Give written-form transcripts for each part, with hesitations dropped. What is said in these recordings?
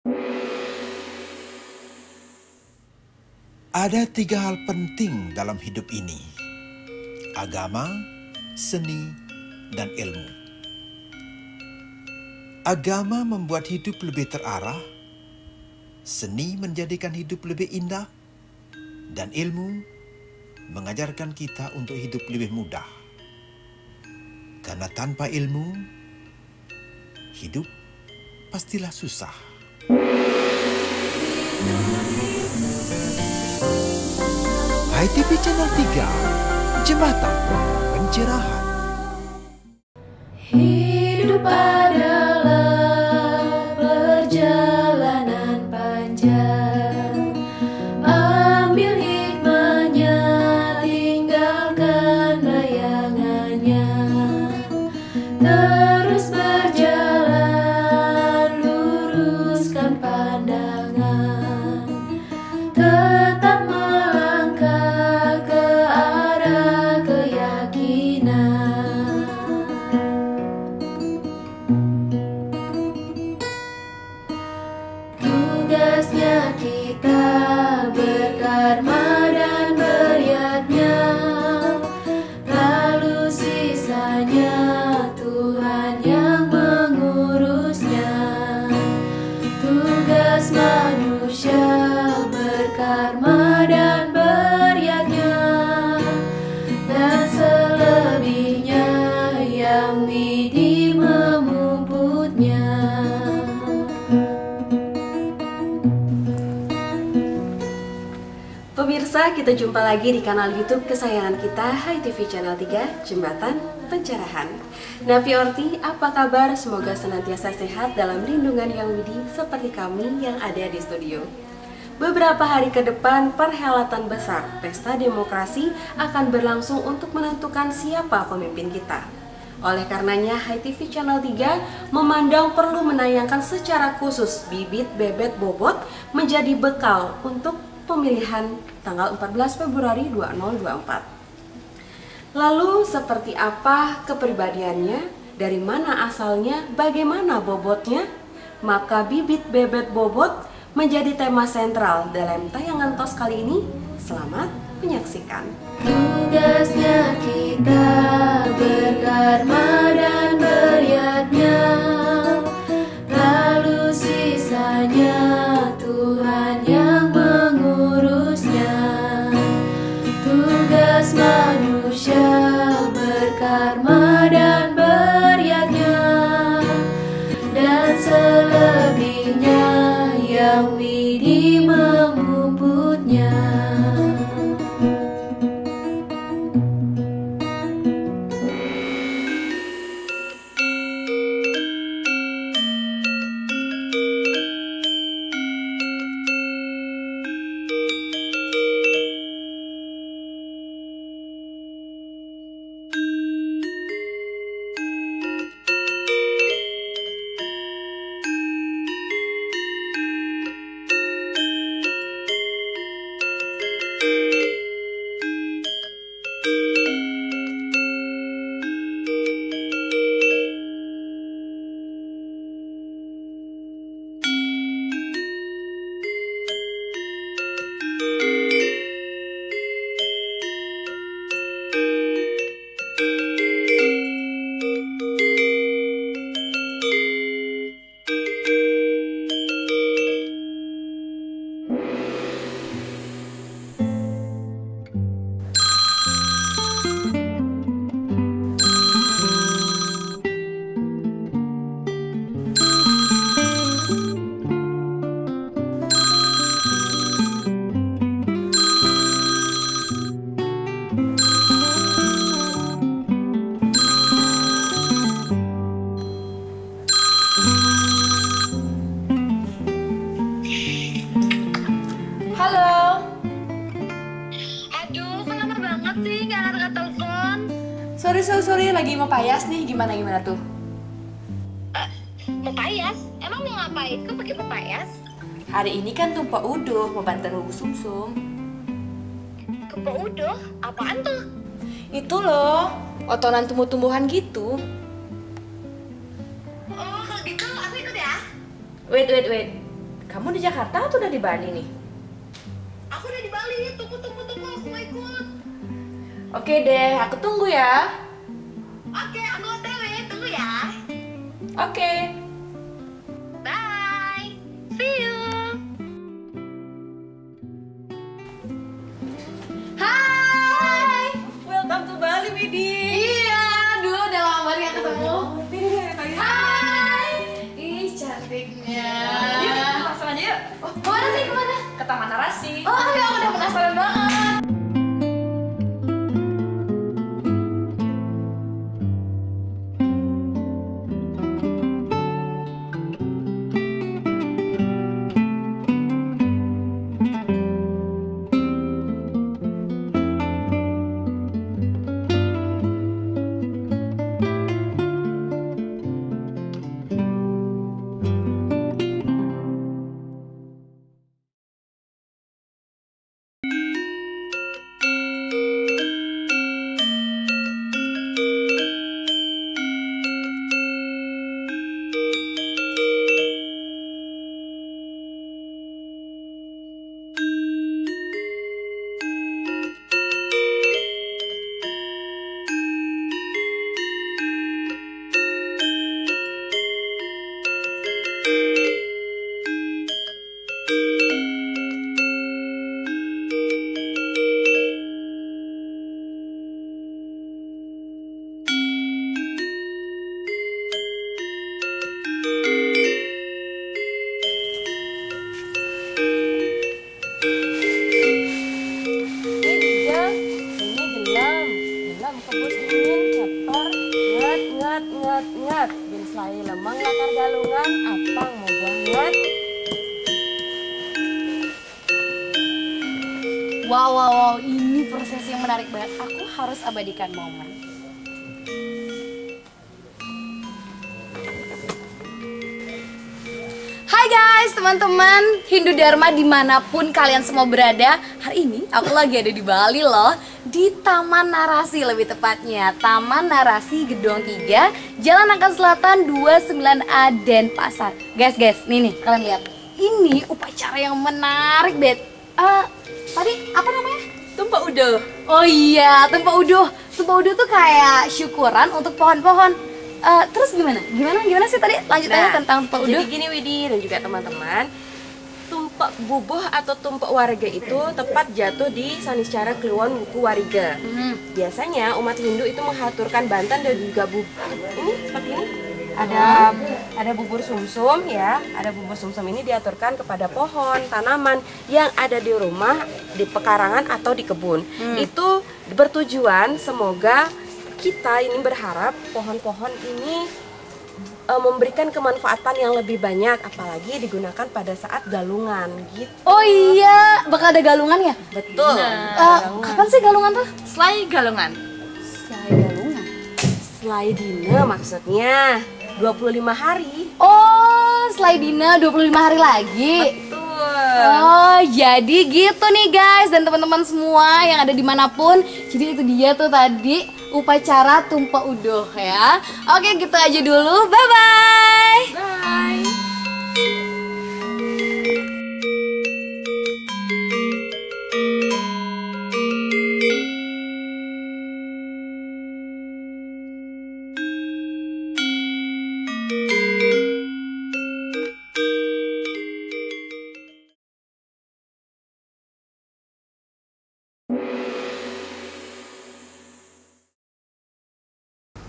Ada 3 hal penting dalam hidup ini: agama, seni, dan ilmu. Agama membuat hidup lebih terarah, seni menjadikan hidup lebih indah, dan ilmu mengajarkan kita untuk hidup lebih mudah. Karena tanpa ilmu, hidup pastilah susah. HiTV Channel 3, Jembatan Pencerahan. Hidup adalah perjalanan panjang. Ambil hikmahnya, tinggalkan bayangannya. Terus berjalan, luruskan pandangan. Tetap melangkah ke arah keyakinan. Tugasnya kita berkarma dan beriatnya, lalu sisanya Tuhan yang mengurusnya. Tugas manusia berkarma dan beriatnya, dan selebihnya yang widi memumputnya. Pemirsa, kita jumpa lagi di kanal YouTube kesayangan kita, HiTV Channel 3, Jembatan Pencerahan. Nafi Orti, apa kabar? Semoga senantiasa sehat dalam lindungan yang widi seperti kami yang ada di studio. Beberapa hari ke depan, perhelatan besar Pesta Demokrasi akan berlangsung untuk menentukan siapa pemimpin kita. Oleh karenanya, HiTV Channel 3 memandang perlu menayangkan secara khusus bibit bebet bobot menjadi bekal untuk pemilihan tanggal 14 Februari 2024. Lalu seperti apa kepribadiannya, dari mana asalnya, bagaimana bobotnya? Maka bibit bebet bobot menjadi tema sentral dalam tayangan TOS kali ini. Selamat menyaksikan. Tugasnya kita berkarma dan beriatnya, lalu sisanya Tuhan yang mengurusnya. Tugas manusia berkarma dan beriatnya, dan selebihnya yang widi memumputnya. Sorry, lagi mau payas nih, gimana tuh? Mau payas? Emang mau ngapain? Kok pakai mau payas? Hari ini kan tumpah uduh, mau bantuin Ibu Sumsum. Tumpah uduh? Apaan tuh? Itu loh, otonan tumbuh-tumbuhan gitu. Oh, kalau gitu aku ikut ya. Wait. Kamu di Jakarta atau udah di Bali nih? Aku udah di Bali, tunggu, aku mau ikut. Oke deh, aku tunggu ya. Oke, aku OTW, tunggu ya. Oke. Bye, see you. Hai. Welcome to Bali, Widi. Iya, dulu udah lama banget gak ketemu. Hai. Ih, cantiknya. Yuk, kita langsung aja yuk. Kemana nih, kemana? Ke Taman Narasi. Oh, ayo, aku udah penasaran banget. Ngat, bin selai lemang latar galungan, apang mau banget. Wow, ini proses yang menarik banget. Aku harus abadikan momen. Hai guys, teman-teman Hindu Dharma dimanapun kalian semua berada. Hari ini aku lagi ada di Bali loh, di Taman Narasi lebih tepatnya. Taman Narasi Gedong 3, Jalan Angkat Selatan 29A Denpasar. Guys, nih kalian lihat. Ini upacara yang menarik banget. Tadi apa namanya? Tumpah uduh. Oh iya, tumpah uduh. Tumpah uduh tuh kayak syukuran untuk pohon-pohon. Terus gimana sih tadi lanjutannya tentang tumpah uduh? Jadi gini Widi dan juga teman-teman, tumpah bubuh atau tumpah wariga itu tepat jatuh di Saniscara Kliwon Wuku Wariga. Biasanya umat Hindu itu mengaturkan bantan dan juga ini seperti ini. Ada bubur sumsum ya, ada bubur sumsum ini diaturkan kepada pohon, tanaman yang ada di rumah, di pekarangan atau di kebun. Itu bertujuan semoga kita ini berharap pohon-pohon ini memberikan kemanfaatan yang lebih banyak, apalagi digunakan pada saat galungan gitu. Oh iya, bakal ada galungan ya? Betul. Kapan sih galungan tuh? Selai galungan. Selai galungan. Selai dina maksudnya 25 hari. Oh, selai dina 25 hari lagi. Betul. Oh, jadi gitu nih guys dan teman-teman semua yang ada dimanapun. Jadi itu dia tuh tadi upacara tumpah uduh ya. Oke, gitu aja dulu. Bye-bye. Bye.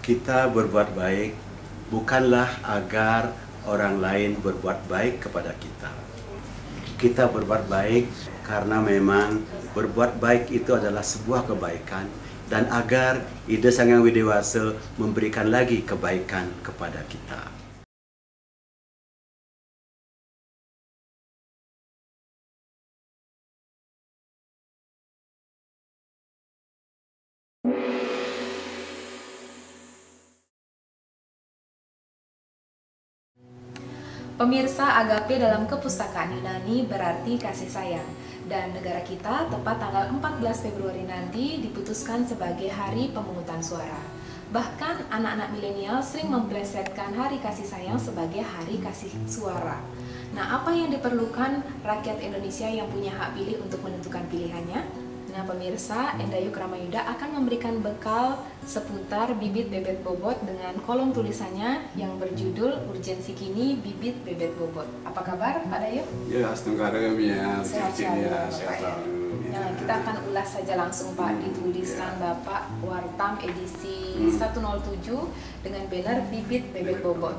Kita berbuat baik bukanlah agar orang lain berbuat baik kepada kita. Kita berbuat baik karena memang berbuat baik itu adalah sebuah kebaikan dan agar Ida Sang Hyang Widewasa memberikan lagi kebaikan kepada kita. Pemirsa, agape dalam kepustakaan Yunani berarti kasih sayang. Dan negara kita tepat tanggal 14 Februari nanti diputuskan sebagai hari pemungutan suara. Bahkan anak-anak milenial sering memplesetkan hari kasih sayang sebagai hari kasih suara. Nah, apa yang diperlukan rakyat Indonesia yang punya hak pilih untuk menentukan pilihannya? Nah, pemirsa, Endayu Kramayuda akan memberikan bekal seputar bibit bebet bobot dengan kolom tulisannya yang berjudul Urgensi Kini Bibit Bebet Bobot. Apa kabar, Pak Dayu? Ya, astungkarem ya. Sehat selalu, ya, Bapak, sehat ya. selalu. Nah, kita akan ulas saja langsung, Pak, di tulisan Bapak Wartam edisi 107 dengan banner Bibit Bebet Bobot.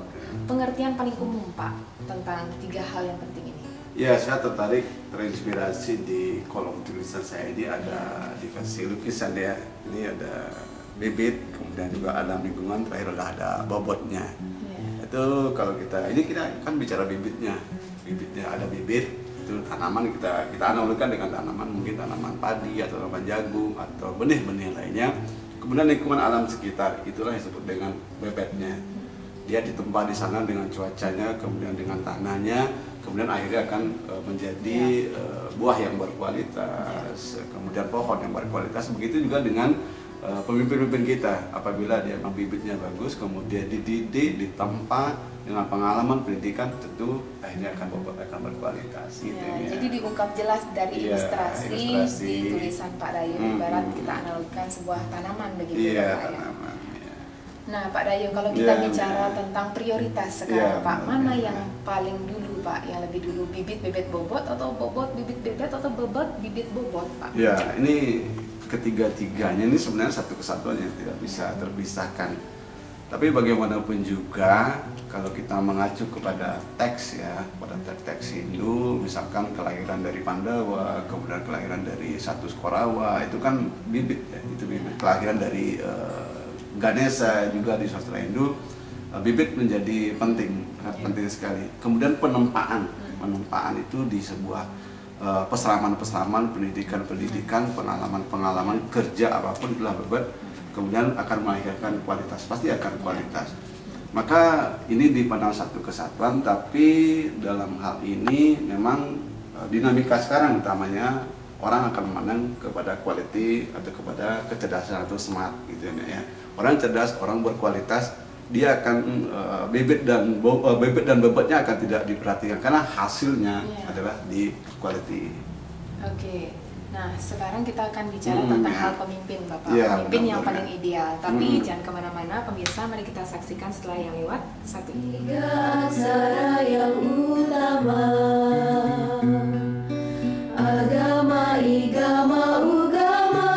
Pengertian paling umum, Pak, tentang 3 hal yang penting ini. Ya, saya terinspirasi di kolom tulisan saya ini ada dikasih lukisan ya. Ini ada bibit, kemudian juga ada lingkungan, terakhir ada bobotnya. Itu kalau kita kan bicara bibitnya ada bibit. Itu tanaman kita analogikan dengan tanaman, mungkin tanaman padi atau tanaman jagung atau benih-benih lainnya. Kemudian lingkungan alam sekitar, itulah yang disebut dengan bebetnya. Dia ditempa di sana dengan cuacanya, kemudian dengan tanahnya, kemudian akhirnya akan menjadi buah yang berkualitas, kemudian pohon yang berkualitas. Begitu juga dengan pemimpin-pemimpin kita, apabila dia memang bibitnya bagus, kemudian dididik, ditempa dengan pengalaman pendidikan, tentu akhirnya akan berkualitas. Gitu, ya. Jadi diungkap jelas dari ilustrasi di tulisan Pak Dayu. Ibarat kita analogikan sebuah tanaman begitu, Iya, Pak, tanaman. ya. Nah, Pak Dayu, kalau kita bicara tentang prioritas sekarang, Pak, mana yang paling dulu, Pak? Yang lebih dulu, bibit bebet bobot atau bobot bibit bebet atau bobot bibit bobot, Pak? Ya, ini ketiga-tiganya ini sebenarnya satu kesatuan yang tidak bisa terpisahkan. Tapi bagaimanapun juga, kalau kita mengacu kepada teks ya, pada teks Hindu, misalkan kelahiran dari Pandawa, kemudian kelahiran dari satu Korawa, itu kan bibit ya, itu bibit. Kelahiran dari Ganesha juga di sastra Hindu, bibit menjadi penting, sangat penting sekali. Kemudian penempaan itu di sebuah peseraman-peseraman, pendidikan-pendidikan, pengalaman-pengalaman kerja apapun itulah bebet, kemudian akan melahirkan kualitas, pasti akan kualitas. Maka ini dipandang satu kesatuan, tapi dalam hal ini memang dinamika sekarang utamanya orang akan memandang kepada quality atau kepada kecerdasan atau smart gitu ya. Orang cerdas, orang berkualitas, dia akan bebet dan bobotnya akan tidak diperhatikan karena hasilnya adalah di quality. Oke. Nah, sekarang kita akan bicara tentang hal pemimpin, Bapak. Ya, Pemimpin yang paling ideal. Tapi jangan kemana-mana, pemirsa. Mari kita saksikan setelah yang lewat. 1. 3 aksara yang utama, agama, igama, ugama,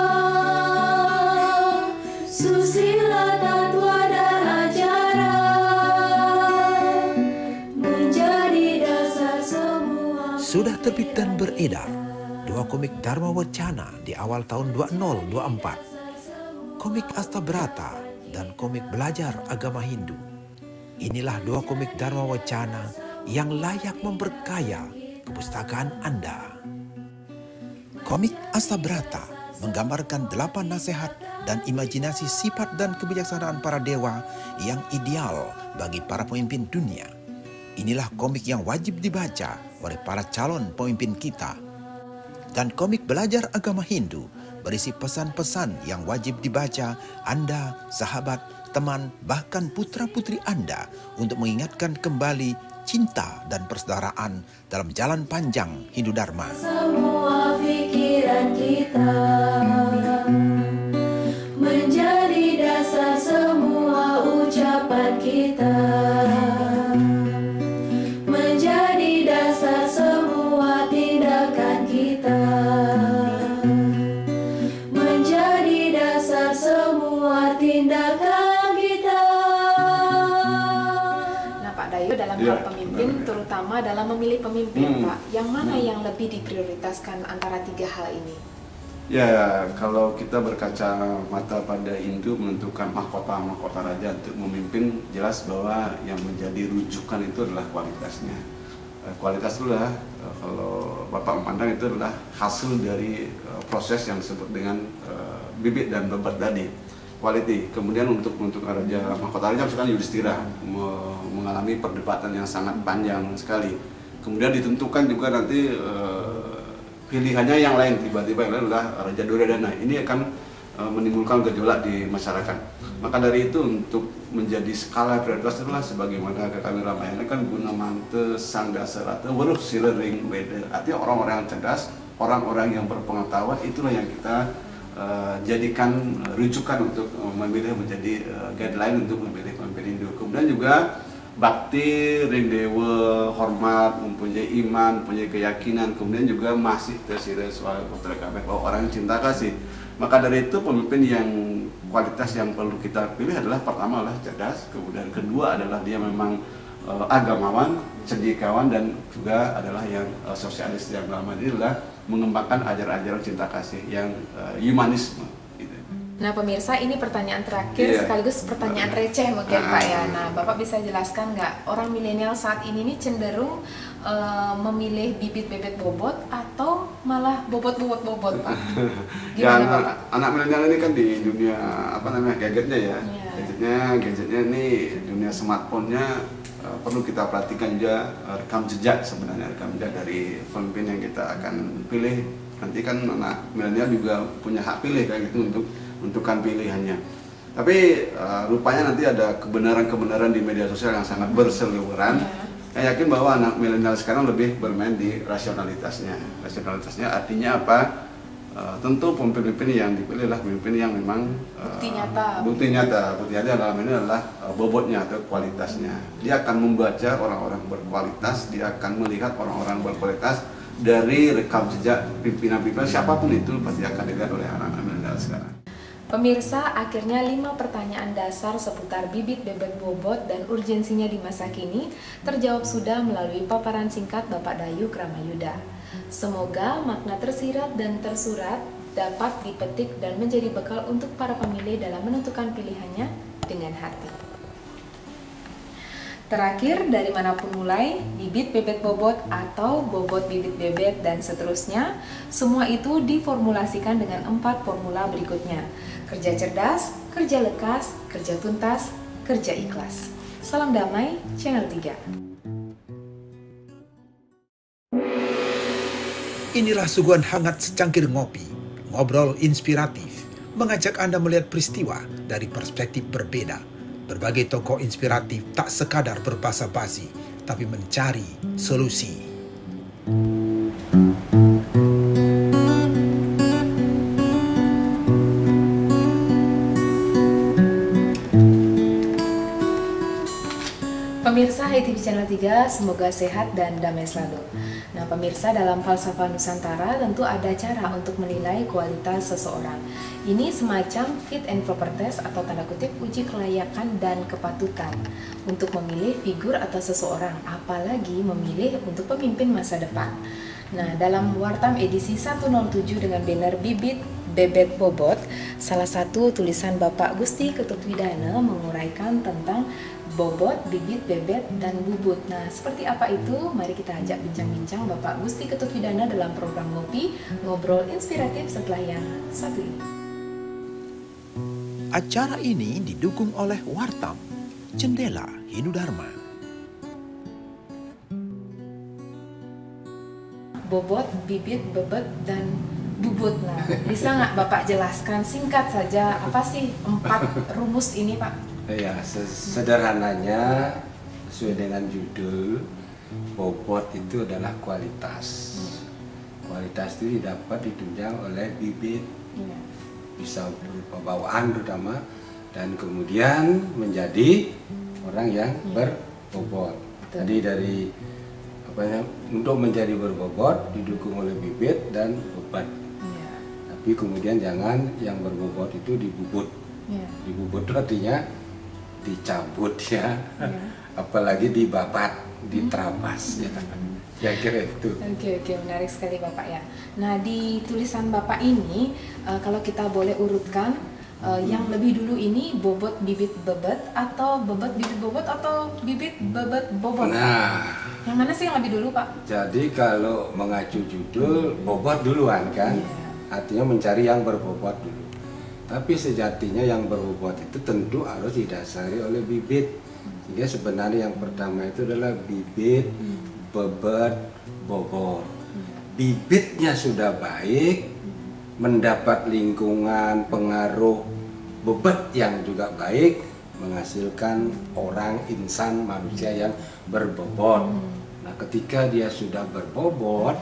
susila, tatwa, dan acara, menjadi dasar semua. Sudah terbit dan beredar 2 komik Dharma Wacana di awal tahun 2024. Komik Astabrata dan komik Belajar Agama Hindu. Inilah 2 komik Dharma Wacana yang layak memperkaya kepustakaan Anda. Komik Astabrata menggambarkan 8 nasihat dan imajinasi sifat dan kebijaksanaan para dewa yang ideal bagi para pemimpin dunia. Inilah komik yang wajib dibaca oleh para calon pemimpin kita. Dan komik Belajar Agama Hindu berisi pesan-pesan yang wajib dibaca Anda, sahabat, teman, bahkan putra-putri Anda untuk mengingatkan kembali cinta dan persaudaraan dalam jalan panjang Hindu Dharma. Semua pikiran kita menjadi dasar semua ucapan kita, menjadi dasar semua tindakan kita, menjadi dasar semua tindakan kita. Nah, Pak Dayu, dalam hal pemimpin, terutama dalam memilih pemimpin, Pak, yang mana yang lebih diprioritaskan antara 3 hal ini? Ya, kalau kita berkaca mata pada Hindu menentukan mahkota raja untuk memimpin, jelas bahwa yang menjadi rujukan itu adalah kualitasnya. Kualitas itulah, kalau Bapak memandang, itu adalah hasil dari proses yang disebut dengan bibit dan bobot tadi, quality. Kemudian untuk raja mahkota raja misalkan Yudhistira mengalami perdebatan yang sangat panjang sekali. Kemudian ditentukan juga nanti pilihannya yang lain, tiba-tiba yang lain adalah Raja Duryodhana. Ini akan menimbulkan gejolak di masyarakat. Maka dari itu untuk menjadi skala prioritas itulah sebagaimana kami Ramayana kan guna mante sang dasarata weruh silering beda. Artinya orang-orang yang cerdas, orang-orang yang berpengetahuan itulah yang kita jadikan rujukan untuk memilih menjadi guideline untuk memilih pemimpin Hindu. Kemudian juga bakti, ring dewa, hormat, mempunyai iman, mempunyai keyakinan, kemudian juga masih tersisa soal putra kami bahwa orang yang cinta kasih. Maka dari itu pemimpin yang kualitas yang perlu kita pilih adalah pertama adalah cerdas, kemudian kedua adalah dia memang agamawan, cendekiawan, dan juga adalah yang sosialis yang dalam ini adalah mengembangkan ajaran-ajaran cinta kasih yang humanisme. Nah pemirsa, ini pertanyaan terakhir sekaligus pertanyaan receh mungkin Pak ya. Nah Bapak bisa jelaskan nggak, orang milenial saat ini nih cenderung memilih bibit-bibit bobot atau malah bobot-bobot Pak? Gimana ya, Bapak? Anak milenial ini kan di dunia apa namanya gadgetnya ya, gadgetnya ini dunia smartphone-nya perlu kita perhatikan juga rekam jejak sebenarnya, rekam jejak dari pemimpin yang kita akan pilih. Nanti kan anak milenial juga punya hak pilih kayak gitu untuk menentukan pilihannya. Tapi rupanya nanti ada kebenaran-kebenaran di media sosial yang sangat berseliweran. Saya yakin bahwa anak milenial sekarang lebih bermain di rasionalitasnya. Rasionalitasnya artinya apa? Tentu pemimpin yang dipilih adalah pemimpin yang memang bukti nyata dalam ini adalah bobotnya atau kualitasnya. Dia akan membaca orang-orang berkualitas, dia akan melihat orang-orang berkualitas dari rekam jejak pimpinan-pimpinan siapapun itu pasti akan dilihat oleh anak-anak milenial sekarang. Pemirsa, akhirnya 5 pertanyaan dasar seputar bibit bebet bobot dan urgensinya di masa kini terjawab sudah melalui paparan singkat Bapak Dayu Kramayuda. Semoga makna tersirat dan tersurat dapat dipetik dan menjadi bekal untuk para pemilih dalam menentukan pilihannya dengan hati. Terakhir, dari manapun mulai, bibit bebet bobot atau bobot bibit bebet dan seterusnya, semua itu diformulasikan dengan 4 formula berikutnya. Kerja cerdas, kerja lekas, kerja tuntas, kerja ikhlas. Salam damai, Channel 3. Inilah suguhan hangat secangkir ngopi, ngobrol inspiratif, mengajak Anda melihat peristiwa dari perspektif berbeda. Berbagai tokoh inspiratif tak sekadar berbasa-basi, tapi mencari solusi. Pemirsa HITV Channel 3, semoga sehat dan damai selalu. Nah pemirsa, dalam falsafah Nusantara tentu ada cara untuk menilai kualitas seseorang. Ini semacam fit and proper test atau tanda kutip uji kelayakan dan kepatutan untuk memilih figur atau seseorang, apalagi memilih untuk pemimpin masa depan. Nah dalam Wartam edisi 107 dengan banner bibit bebet bobot, salah satu tulisan Bapak Gusti Ketutwidana menguraikan tentang bobot, bibit, bebet, dan bubut. Nah, seperti apa itu? Mari kita ajak bincang-bincang Bapak Gusti Ketutwidana dalam program Ngopi, Ngobrol Inspiratif setelah yang satu ini. Acara ini didukung oleh Wartam, Jendela Hindu Dharma. Bobot, bibit, bebet, dan bubut. Nah, bisa nggak Bapak jelaskan singkat saja apa sih 4 rumus ini, Pak? Ya, sederhananya sesuai dengan judul, bobot itu adalah kualitas. Kualitas itu didapat ditunjang oleh bibit, bisa berupa bawaan terutama, dan kemudian menjadi orang yang berbobot. Jadi dari untuk menjadi berbobot didukung oleh bibit dan beban. Tapi kemudian jangan yang berbobot itu dibubut. Dibubut itu artinya dicabut ya, apalagi dibabat, diterabas ya. Ya kira itu. Oke, menarik sekali Bapak ya. Nah di tulisan Bapak ini kalau kita boleh urutkan yang lebih dulu ini bobot bibit bebet atau bobot bibit bobot atau bibit bebet bobot? Nah, yang mana sih yang lebih dulu Pak? Jadi kalau mengacu judul bobot duluan kan, artinya mencari yang berbobot dulu. Tapi sejatinya yang berbobot itu tentu harus didasari oleh bibit. Sehingga sebenarnya yang pertama itu adalah bibit, bebet, bobot. Bibitnya sudah baik, mendapat lingkungan, pengaruh, bobot yang juga baik, menghasilkan orang, insan, manusia yang berbobot. Nah, ketika dia sudah berbobot,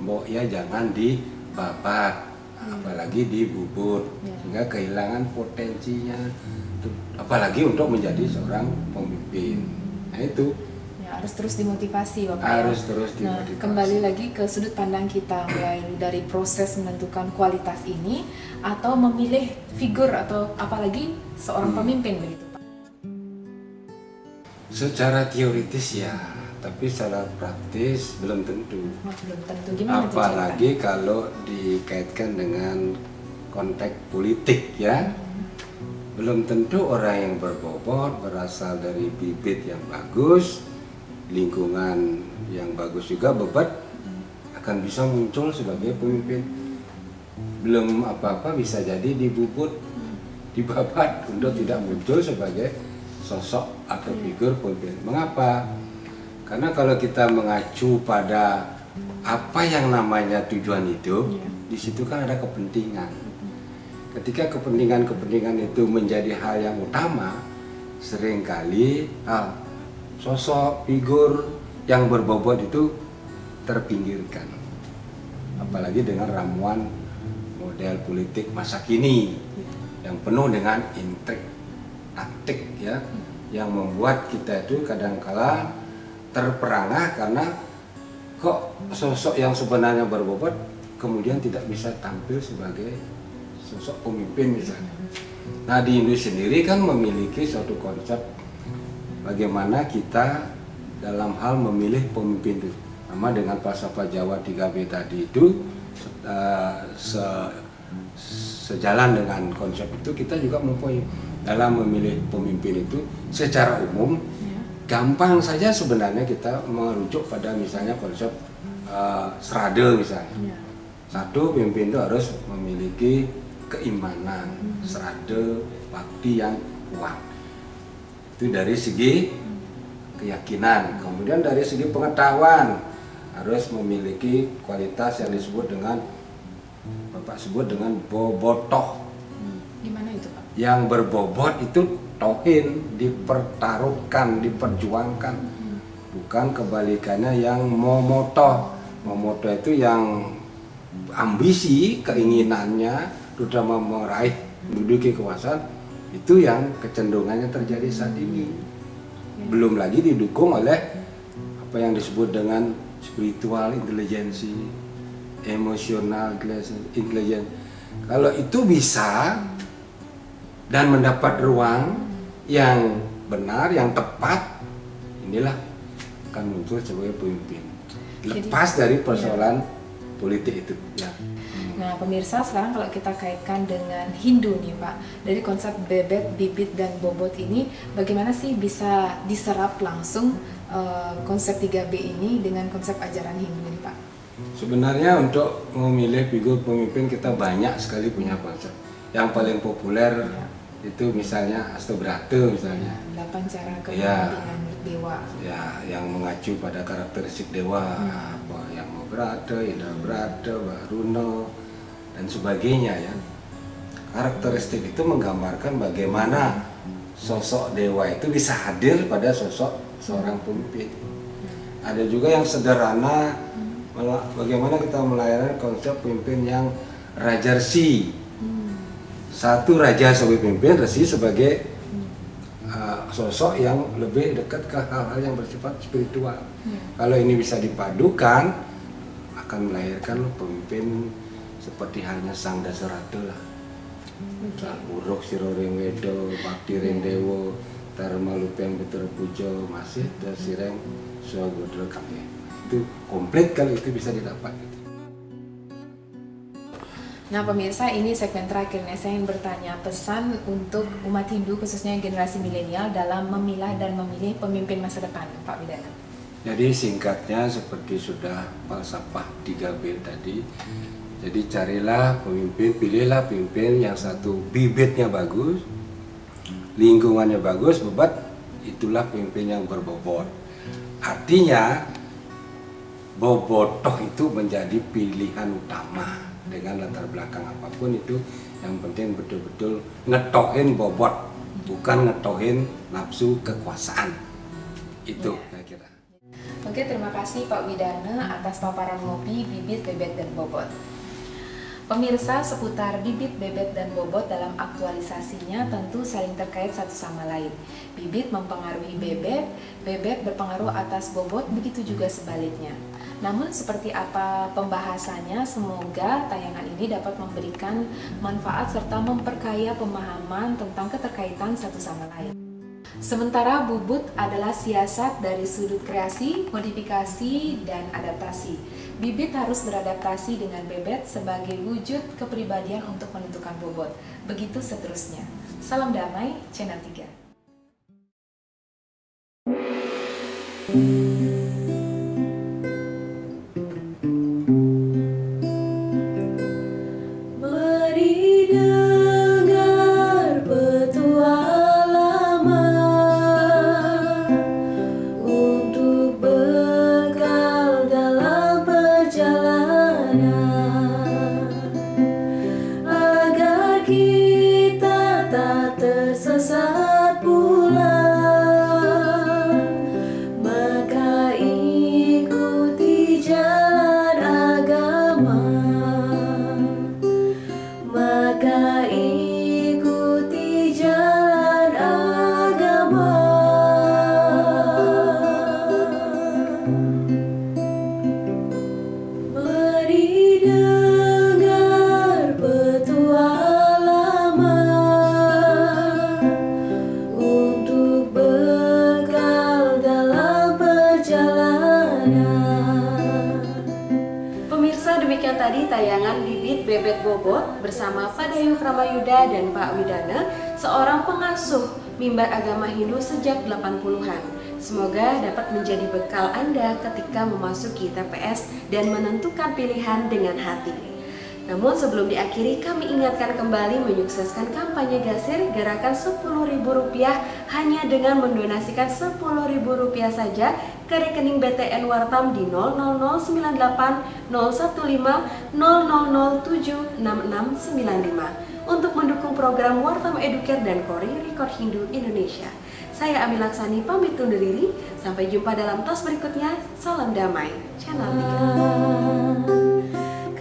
mbok ya jangan dibabat, apalagi dibubut, sehingga kehilangan potensinya, apalagi untuk menjadi seorang pemimpin. Nah itu Ya, harus terus dimotivasi Bapak. harus ya. terus Nah, dimotivasi. kembali lagi ke sudut pandang kita, mulai dari proses menentukan kualitas ini atau memilih figur atau apalagi seorang pemimpin begitu Pak. Secara teoritis ya, tapi secara praktis belum tentu. Oh, belum tentu, gimana tuh Apalagi kalau dikaitkan dengan konteks politik ya. Belum tentu orang yang berbobot berasal dari bibit yang bagus, lingkungan yang bagus juga, bobot akan bisa muncul sebagai pemimpin. Belum apa-apa bisa jadi dibubut, dibabat untuk tidak muncul sebagai sosok atau figur pemimpin. Mengapa? Karena kalau kita mengacu pada apa yang namanya tujuan hidup, di situ kan ada kepentingan. Ketika kepentingan-kepentingan itu menjadi hal yang utama, seringkali sosok figur yang berbobot itu terpinggirkan. Apalagi dengan ramuan model politik masa kini yang penuh dengan intrik, taktik ya, yang membuat kita itu kadangkala terperangah karena kok sosok yang sebenarnya berbobot kemudian tidak bisa tampil sebagai sosok pemimpin misalnya. Nah, di Indonesia sendiri kan memiliki suatu konsep bagaimana kita dalam hal memilih pemimpin itu. Sama dengan falsafah Jawa 3B tadi itu sejalan dengan konsep itu, kita juga mempunyai dalam memilih pemimpin itu secara umum gampang saja sebenarnya kita merujuk pada misalnya konsep serade misalnya. Satu, pemimpin itu harus memiliki keimanan, serade, bakti yang kuat. Itu dari segi keyakinan. Kemudian dari segi pengetahuan harus memiliki kualitas yang disebut dengan Bapak sebut dengan bobotoh. Gimana itu Pak? Yang berbobot itu tohin, dipertaruhkan, diperjuangkan. Bukan kebalikannya yang momotoh. Momotoh itu yang ambisi, keinginannya terutama meraih menduduki kekuasaan, itu yang kecenderungannya terjadi saat ini. Belum lagi didukung oleh apa yang disebut dengan spiritual intelijensi, emosional intelligence. Kalau itu bisa dan mendapat ruang yang benar, yang tepat, inilah akan muncul sebagai pemimpin. Lepas dari persoalan politik itu. Ya. Nah, pemirsa, sekarang kalau kita kaitkan dengan Hindu nih Pak, dari konsep bebet, bibit, dan bobot ini, bagaimana sih bisa diserap langsung konsep 3B ini dengan konsep ajaran Hindu nih Pak? Sebenarnya untuk memilih figur pemimpin kita banyak sekali punya konsep. Yang paling populer itu misalnya Astabrata misalnya. 8 cara kepemimpinan dewa. Ya, yang mengacu pada karakteristik dewa, apa yang Brata, Indra Brata, Varuna, dan sebagainya ya. Karakteristik itu menggambarkan bagaimana sosok dewa itu bisa hadir pada sosok seorang pemimpin. Ada juga yang sederhana, bagaimana kita melahirkan konsep pemimpin yang rajarsi. Satu raja sebagai pemimpin, resi sebagai sosok yang lebih dekat ke hal-hal yang bersifat spiritual. Kalau ini bisa dipadukan, akan melahirkan pemimpin seperti halnya Sang Dasarata lah. Uruk Siroreng Wedo, Bakti Rendewo, Dharma Lupeng Putra Pujo, masih dan Sireng Swagodra Kami. Itu komplit kalau itu bisa didapat. Nah pemirsa, ini segmen terakhir nih, saya ingin bertanya pesan untuk umat Hindu khususnya generasi milenial dalam memilah dan memilih pemimpin masa depan, Pak Widana. Jadi singkatnya seperti sudah falsafah 3B tadi. Jadi carilah pemimpin, pilihlah pemimpin yang satu bibitnya bagus, lingkungannya bagus, bobot, itulah pemimpin yang berbobot. Artinya bobotoh itu menjadi pilihan utama. dengan latar belakang apapun itu, yang penting betul-betul ngetohin bobot, bukan ngetohin nafsu kekuasaan. Itu kira-kira. Oke, terima kasih Pak Widana atas paparan ngopi bibit, bebet, dan bobot. Pemirsa, seputar bibit, bebet, dan bobot dalam aktualisasinya tentu saling terkait satu sama lain. Bibit mempengaruhi bebet, bebet berpengaruh atas bobot, begitu juga sebaliknya. Namun seperti apa pembahasannya, semoga tayangan ini dapat memberikan manfaat serta memperkaya pemahaman tentang keterkaitan satu sama lain. Sementara bubut adalah siasat dari sudut kreasi, modifikasi, dan adaptasi. Bibit harus beradaptasi dengan bebet sebagai wujud kepribadian untuk menentukan bobot. Begitu seterusnya. Salam damai, Channel 3. Tersesat pula, maka ikuti jalan agama, maka ikuti jalan agama. Mari dengar petualangan demikian tadi tayangan Bibit Bebet Bobot bersama Pak Dayuf Ramayuda dan Pak Widana, seorang pengasuh mimbar agama Hindu sejak 80-an. Semoga dapat menjadi bekal Anda ketika memasuki TPS dan menentukan pilihan dengan hati. Namun sebelum diakhiri, kami ingatkan kembali menyukseskan kampanye Gasir gerakan Rp10.000 hanya dengan mendonasikan Rp10.000 saja ke rekening BTN Wartam di 00098 015 0007 6695 untuk mendukung program Wartam Educare dan Kori Record Hindu Indonesia. Saya Ami Laksani pamit undur diri. Sampai jumpa dalam tos berikutnya. Salam damai, Channel 3.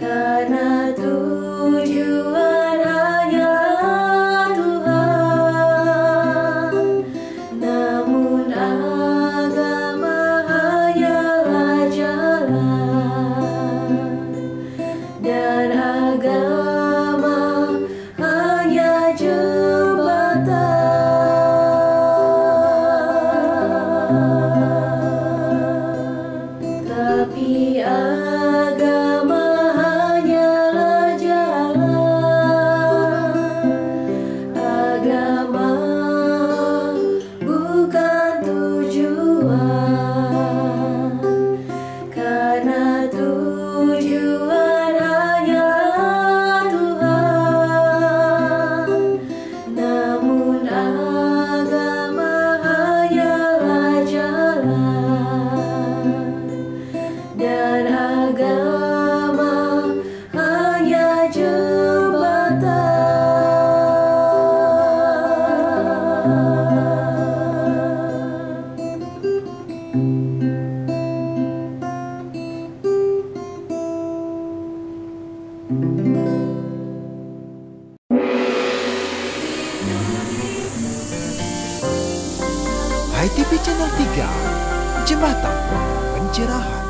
Karena tujuan hanyalah Tuhan, namun agama hanyalah jalan, dan agama hanya jembatan. Tapi agama HiTV Channel 3, Jembatan Pencerahan.